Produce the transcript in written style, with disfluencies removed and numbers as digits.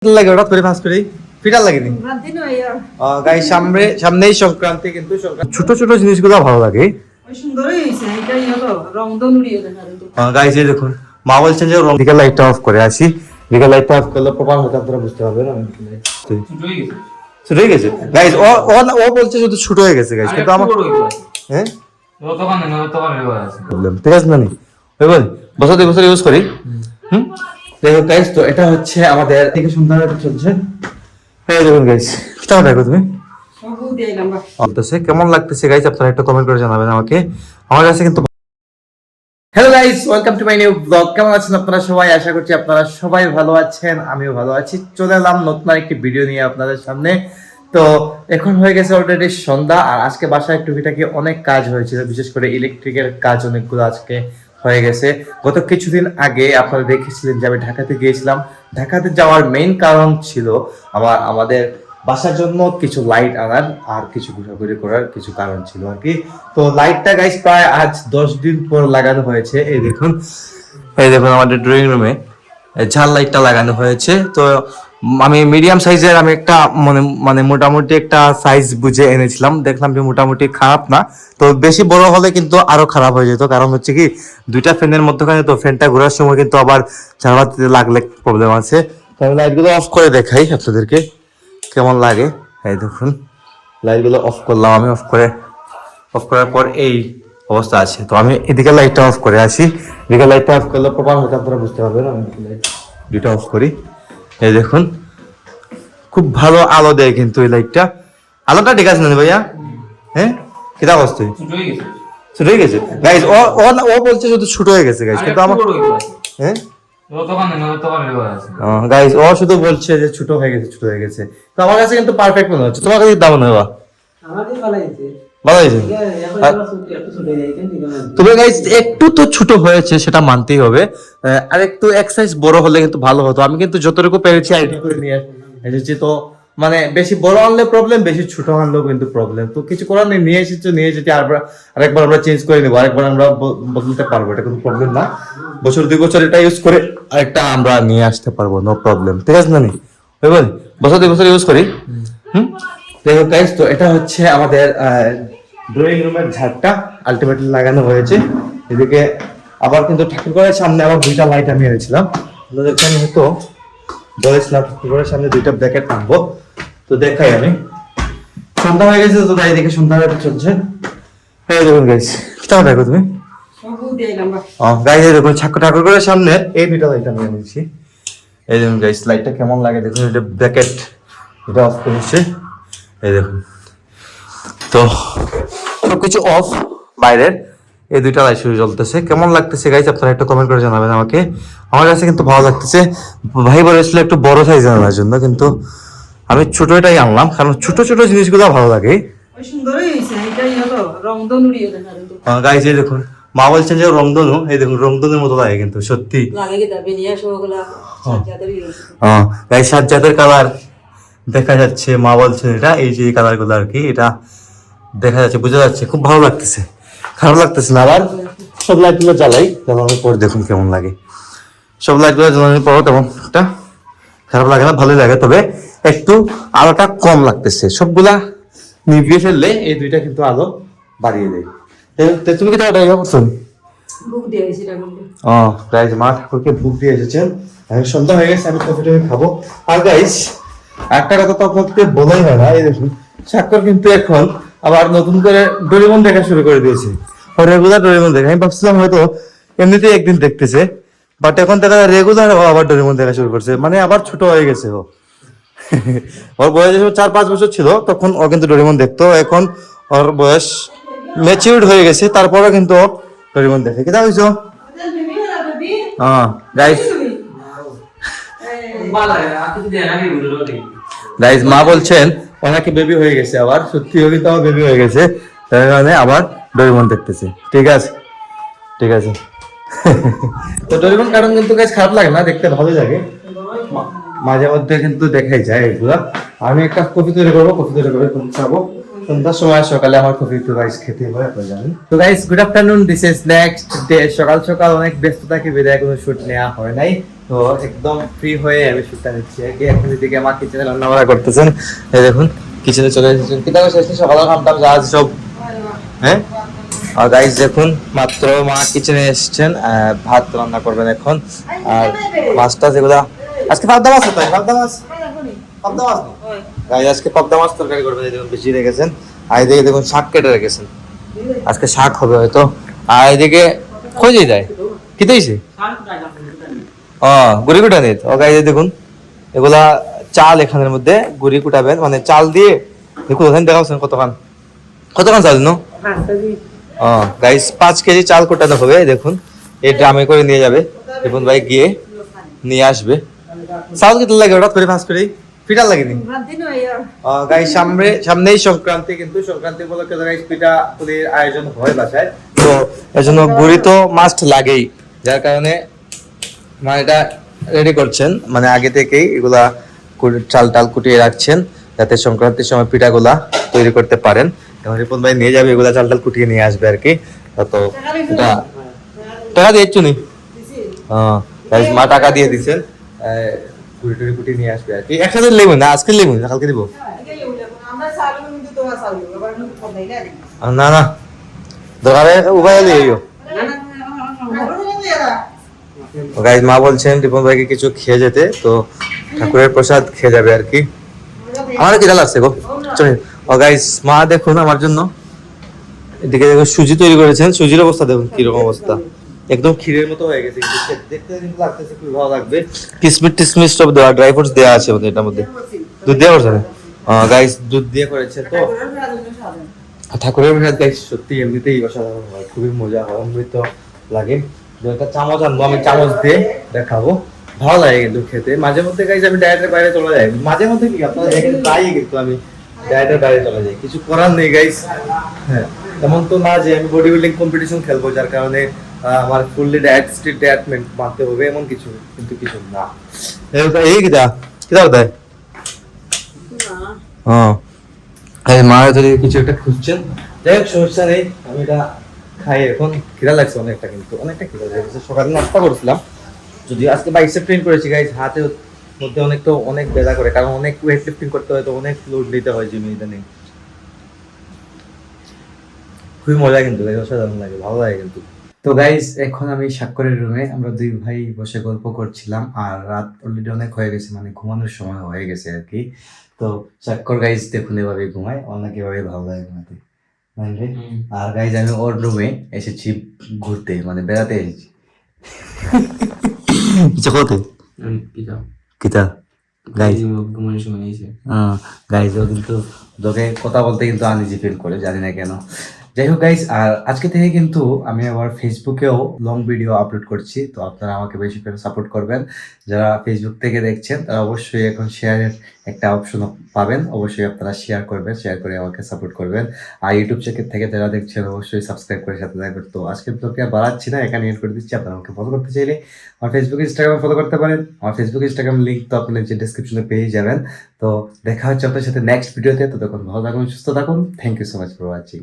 লাগে হঠাৎ করে ফাস্ট করে ফিটার লাগেনি গাইস সামনেই সংক্রান্তি কিন্তু ছোট ছোট জিনিসগুলো ভালো লাগে গাইস এই দেখুন মা বলছেন যে বিকেল লাইটটা অফ করে আসি বিকেল লাইটটা অফ করলে প্রপার হয়তো আপনারা বুঝতে পারবেন ছোট হয়ে গেছে গাইস ও বলছে শুধু ছোট হয়ে গেছে গাইস কিন্তু আমার হ্যাঁ প্রবলেম ঠিক আছে না নি ওই বল বছর দুই বছর ইউজ করি দেখো গাইস তো এটা হচ্ছে আমাদের থেকে সুন্দর চলছে এই দেখুন গাইস কেমন দেখো তুমি বলতেছে কেমন লাগতেছে গাইস আপনারা একটা কমেন্ট করে জানাবেন আমাকে আমার কাছে কিন্তু hello guys welcome to my new blog কেমন আছেন আপনারা সবাই আশা করছি আপনারা সবাই ভালো আছেন আমিও ভালো আছি চলে এলাম নতুন একটি ভিডিও নিয়ে আপনাদের সামনে তো এখন হয়ে গেছে অলরেডি সন্ধ্যা আর আজকে বাসায় টুকিটাকি অনেক কাজ হয়েছিল বিশেষ করে ইলেকট্রিকের কাজ অনেকগুলো আজকে হয়ে গেছে গত কিছুদিন আগে আপনারা দেখেছিলেন যে আমি ঢাকাতে গিয়েছিলাম ঢাকাতে যাওয়ার মেইন কারণ ছিল আমাদের বাসার জন্য কিছু লাইট আনার আর কিছু ঘোরাঘুরি করার কিছু কারণ ছিল আর কি তো লাইটটা গাইস প্রায় আজ 10 দিন পর লাগানো হয়েছে এই দেখুন আমাদের ড্রয়িং রুমে ঝাল লাইটটা লাগানো হয়েছে তো আমি মিডিয়াম সাইজের আমি একটা মানে মোটামুটি একটা সাইজ বুঝে এনেছিলাম দেখলাম যে মোটামুটি খারাপ না তো বেশি বড় হলে কিন্তু আরো খারাপ হয়ে যেত কারণ হচ্ছে কি দুইটা ফ্যানের মধ্যখানে তো ফ্যানটা ঘোরার সময় কিন্তু আবার ঝাড়বাতিতে লাগলে প্রবলেম আছে তো আমি লাইটগুলো অফ করে দেখাই আপনাদেরকে কেমন লাগে এই দেখুন লাইটগুলো অফ করলাম আমি অফ করার পর এই অবস্থা আছে তো আমি এদিকে লাইটটা অফ করে আসি এদিকে লাইটটা অফ করলে প্রপার হয়তো আপনারা বুঝতে পারবেন আমি দুইটা অফ করি এই দেখুন খুব ভালো আলো দেয় কিন্তু এই লাইটটা আলোটা ঠিক আছে না ভাইয়া হ্যাঁ কিতা অবস্থা ছোট হয়ে গেছে গাইজ ও বলছে শুধু ছোট হয়ে গেছে গাইজ কিন্তু আমার হ্যাঁ গাইজ ও শুধু বলছে যে ছোট হয়ে গেছে তো আমার কাছে কিন্তু পারফেক্ট মনে হচ্ছে তোমার কাছে দাম নেওয়া ভালো হয়েছে তবে গাইজ একটু তো ছোট হয়েছে সেটা মানতেই হবে আর একটু এক সাইজ বড় হলে কিন্তু ভালো হতো আমি কিন্তু যতটুকু পেরেছি আইডিয়া করে নিয়ে এসেছি তো মানে বেশি বড় আনলে প্রবলেম বেশি ছোট আনলেও কিন্তু প্রবলেম তো কিছু করার নেই নিয়ে এসেছি আরেকবার আমরা চেঞ্জ করে নেবো আরেকবার আমরা বদলতে পারবো এটা কোনো প্রবলেম না বছর 2 বছর এটা ইউজ করে আরেকটা আমরা নিয়ে আসতে পারবো নো প্রবলেম ঠিক আছে না নি ওই বল বছর 2 বছর ইউজ করি দেখো গাইস তো এটা হচ্ছে আমাদের ড্রয়িং রুমের ঝাড়টা আলটিমেটলি লাগানো হয়েছে এদিকে আবার কিন্তু ঠাকুরঘরের সামনে আবার দুইটা লাইট আমি এনেছিলাম আমি হয়তো বলেছিলাম ঠাকুরঘরের সামনে দুইটা ব্র্যাকেট আনবো তো দেখাই আমি সন্ধ্যা হয়ে গেছে তো তাই দেখে সন্ধ্যা চলছে এই দেখুন গাইস কেমন দেখো তুমি গাইস এই দেখুন ঠাকুরঘরের সামনে এই দুইটা লাইট আমি এনেছি এই দেখুন গাইস লাইটটা কেমন লাগে দেখুন এটা ব্র্যাকেট এটা অফ করেছে এই দেখুন তো সবকিছু অফ বাইরের এই দুইটা লাইট শুরু চলতেছে কেমন লাগতেছে গাইস আপনারা একটা কমেন্ট করে জানাবেন আমাকে আমার কাছে কিন্তু ভালো লাগতেছে ভাই বলেছিল একটু বড় সাইজ আনার জন্য কিন্তু আমি ছোটটাই আনলাম কারণ ছোট ছোট জিনিসগুলো ভালো লাগে গাইস এই দেখুন মা বলছেন যে রংধনু এই দেখুন রংধনুর মতো লাগে কিন্তু সত্যি গাইস সাজ্জাদের কালার দেখা যাচ্ছে মা বলছেন এটা এই যে কালার গুলো আর কি এটা দেখা যাচ্ছে বোঝা যাচ্ছে খুব ভালো লাগতেছে খারাপ লাগতেছে না আবার সব লাইট গুলো জ্বালাই জ্বালানোর পর দেখুন কেমন লাগে সব লাইট গুলো জ্বালানোর পর তেমন একটা খারাপ লাগে না ভালোই লাগে তবে একটু আলোটা কম লাগতেছে সবগুলা নিভিয়ে ফেললে এই দুইটা কিন্তু আলো বাড়িয়ে দেয় তুমি কি টাকা করছো গাইস মা ঠাকুরকে ভোগ দিয়ে এসেছেন সন্ধ্যা হয়ে গেছে আমি কফিটা খাবো আর গাইস একটা কথা তো আপনাকে বলাই হয় না এই দেখুন স্বাক্ষর কিন্তু এখন আবার নতুন করে ডোরেমন দেখা শুরু করে দিয়েছে রেগুলার ডোরেমন দেখা আমি ভাবছিলাম হয়তো এমনিতেই একদিন দেখতেছে বাট এখন দেখা রেগুলার আবার ডোরেমন দেখা শুরু করছে মানে আবার ছোট হয়ে গেছে ওর বয়স 4-5 বছর ছিল তখন ও কিন্তু ডোরেমন দেখতো এখন ওর বয়স ম্যাচিউরড হয়ে গেছে তারপরও কিন্তু ও ডোরেমন দেখে কি হইছো গাইস গাইস মা বলছেন ওনাকে বেবি হয়ে গেছে আবার সত্যি কিন্তু আমার বেবি হয়ে গেছে তার কারণে আবার ডোরেমন দেখতেছে ঠিক আছে তো ডোরেমন কারণ কিন্তু গাইস খারাপ লাগে না দেখতে ভালো লাগে মাঝে মধ্যে কিন্তু দেখাই যায় এগুলা আমি একটা কফি তৈরি করবো খাবো সন্ধ্যার সময় সকালে আমার কফি তো গাইস খেতে হয় আপনারা জানেন তো guys good afternoon this is next day সকাল অনেক ব্যস্ত থাকি বিদায় কোনো শুট নেওয়া হয় নাই তো একদম ফ্রি হয়ে আমি শুটটা নিচ্ছি আর কি। এখন এদিকে মা কিচেনে রান্না বান্না করতেছেন, এই দেখুন কিচেনে চলে এসেছেন। কি তাও শেষ সকালে খামতাম আজ সব, হ্যাঁ। আর গাইস দেখুন মাত্র মা কিচেনে এসেছেন, ভাত রান্না করবেন এখন। আর মাছটা যেগুলা আজকে পাবদা মাছ হতো, পাবদা মাছ, পাবদা মাছ গাইস আজকে পাবদা মাছ তরকারি করবেন। এই দেখুন বেশি রেখেছেন। আর এদিকে দেখুন শাক কেটে রেখেছেন, আজকে শাক হবে হয়তো। আর এদিকে খোঁজে যায় কি দিয়েছে, ও গুড়ি কুটা নিত। ও গাইস দেখুন এগুলা চাল, এখানের মধ্যে গুড়ি কুটাবেন, মানে চাল দিয়ে দেখুন ওখানে দেখাচ্ছেন কতখান কতখান চাল নো। গাইস 5 কেজি চাল কোটানো হবে, দেখুন এই ড্রামে করে নিয়ে যাবে। দেখুন ভাই গিয়ে নিয়ে আসবে। চাল কেটে লাগে হঠাৎ করে ফাঁস করে পিঠা লাগেনি। গাইস সামনেই সংক্রান্তি, কিন্তু সংক্রান্তি উপলক্ষে গাইস পিঠা পুলির আয়োজন হয় বাসায়, তো এর জন্য গুড়ি তো মাস্ট লাগেই। যার কারণে মা এটা রেডি করছেন, মানে আগে থেকেই এগুলা চাল টাল কুটিয়ে রাখছেন যাতে সংক্রান্তির সময় পিঠাগুলা তৈরি করতে পারেন। এখন রিপন ভাই নিয়ে যাবে এগুলা, চাল টাল কুটিয়ে নিয়ে আসবে আর কি। তো এটা টাকা দিয়েছ নি? হ্যাঁ মা টাকা দিয়ে দিচ্ছেন, কুটি টুটি কুটিয়ে নিয়ে আসবে আর কি। একসাথে লেবো না, আজকে লেবো না, কালকে দিব। না না দোকানে উভয় লিও। গাইস মা বলছেন রিপন ভাইকে কিছু খেয়ে যেতে, তো ঠাকুরের প্রসাদ খেয়ে যাবে আর কি। আমার কি লাগছে গো চলে। ও গাইস মা দেখুন আমার জন্য এদিকে দেখুন সুজি তৈরি করেছেন। সুজির অবস্থা দেখুন কিরকম অবস্থা, একদম ক্ষীরের মতো হয়ে গেছে, কিন্তু দেখতে কিন্তু লাগতেছে খুব ভালো লাগবে। কিসমিস টিসমিস সব দেওয়া, ড্রাই ফ্রুটস দেওয়া আছে মধ্যে, এটার মধ্যে দুধ দেওয়া করছে না গাইস, দুধ দিয়ে করেছে। তো ঠাকুরের প্রসাদ গাইস সত্যি এমনিতেই অসাধারণ হয়, খুবই মজা হয়, অমৃত লাগে। একটা চামচ আনবো, আমি চামচ দিয়ে দেখাবো, ভালো লাগে কিন্তু খেতে। মাঝে মধ্যে গাইস আমি ডায়েটের বাইরে চলে যাই, মাঝে মধ্যে কি আপনারা দেখেন তাই, কিন্তু আমি ডায়েটের বাইরে চলে যাই, কিছু করার নেই গাইস। হ্যাঁ এমন তো না যে আমি বডি বিল্ডিং কম্পিটিশন খেলবো যার কারণে আমার ফুললি ডায়েট স্ট্রিক্ট ডায়েট মানতে হবে, এমন কিছু কিন্তু কিছু না। এই কিটা কিটা দেয় হ্যাঁ মা যদি কিছু একটা খুঁজছেন, যাই হোক সমস্যা নেই, আমি এটা খাই। এখন খিদা লাগছে অনেকটা, কিন্তু অনেকটা খিদা লাগছে। সকালে নাস্তা করেছিলাম, যদি আজকে বাইসেপ ট্রেন করেছি গাইস, হাতের মধ্যে অনেক তো অনেক ব্যথা করে, কারণ অনেক ওয়েট লিফটিং করতে হয়, তো অনেক লোড নিতে হয় জিমে। ইদানিং খুবই মজা কিন্তু অসাধারণ লাগে, ভালো লাগে কিন্তু। তো গাইস এখন আমি স্বাক্ষরের রুমে, আমরা দুই ভাই বসে গল্প করছিলাম, আর রাত অলরেডি অনেক হয়ে গেছে, মানে ঘুমানোর সময় হয়ে গেছে আর কি। তো স্বাক্ষর গাইস দেখুন এভাবে ঘুমায়, অনেক এভাবে ভালো লাগে ঘুমাতে। আর গাইস আমি ওর রুমে এসেছি ঘুরতে, মানে বেড়াতে এসেছি। কিছু কথা কিতা গাইস গাইস ও কিন্তু তোকে কথা বলতে কিন্তু আনইজি ফিল করে, জানি না কেন। যাই হোক গাইস, আর আজকে থেকে কিন্তু আমি আবার ফেসবুকেও লং ভিডিও আপলোড করছি, তো আপনারা আমাকে বেশি করে সাপোর্ট করবেন। যারা ফেসবুক থেকে দেখছেন তারা অবশ্যই এখন শেয়ারের একটা অপশন পাবেন, অবশ্যই আপনারা শেয়ার করবেন, শেয়ার করে আমাকে সাপোর্ট করবেন। আর ইউটিউব থেকে যারা দেখছেন অবশ্যই সাবস্ক্রাইব করে সাথে থাকবেন। তো আজকের ব্লগে আর বাড়াচ্ছি না, এখানে এন্ড করে দিচ্ছি। আপনারা আমাকে ফলো করতে চাইলে আমার ফেসবুক ইনস্টাগ্রামে ফলো করতে পারেন, আমার ফেসবুক ইনস্টাগ্রাম লিঙ্ক তো আপনার যে ডিসক্রিপশনে পেয়ে যাবেন। তো দেখা হচ্ছে আপনার সাথে নেক্সট ভিডিওতে, ততক্ষণ ভালো থাকুন, সুস্থ থাকুন। Thank you so much for watching.